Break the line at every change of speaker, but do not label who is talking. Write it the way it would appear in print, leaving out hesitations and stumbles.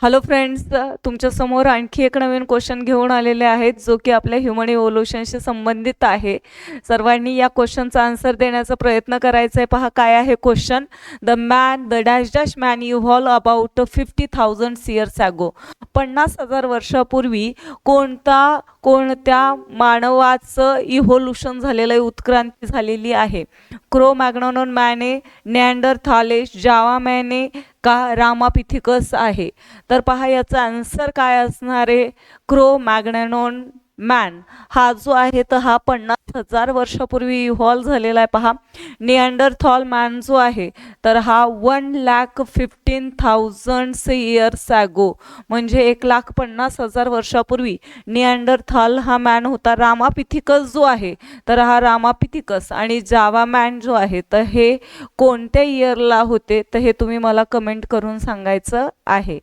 Hello friends, तुमच्यासमोर आणखी एक नवीन क्वेश्चन घेऊन आलेले आहेत जो की आपल्या ह्युमन इव्होल्युशनशी संबंधित आहे. सर्वांनी या क्वेश्चनचा आन्सर देण्याचा प्रयत्न करायचा आहे. पहा काय आहे question. The dash dash man evolve about 50,000 years ago. 50,000 वर्षापूर्वी कोणत्या मानवाचं इव्होल्युशन झालेलं आहे, उत्क्रांती झालेली आहे. क्रो मॅग्नॉन मॅने, नेअँडरथालेस, जावा मॅने का रामापिथिकस आहे. तर पहा याचा आन्सर काय असणार आहे. क्रो मॅग्नॅनॉन मॅन हा जो आहे तर हा 50,000 वर्षापूर्वी इव्हॉल्व झालेला आहे. पहा निअँडरथॉल मॅन जो आहे तर हा 1,15,000 इयर्स ॲगो, म्हणजे 1,50,000 वर्षापूर्वी निअँडरथॉल हा मॅन होता. रामापिथिकस जो आहे तर हा रामापिथिकस आणि जावा मॅन जो आहे तर हे कोणत्या इयरला होते तर हे तुम्ही मला कमेंट करून सांगायचं आहे.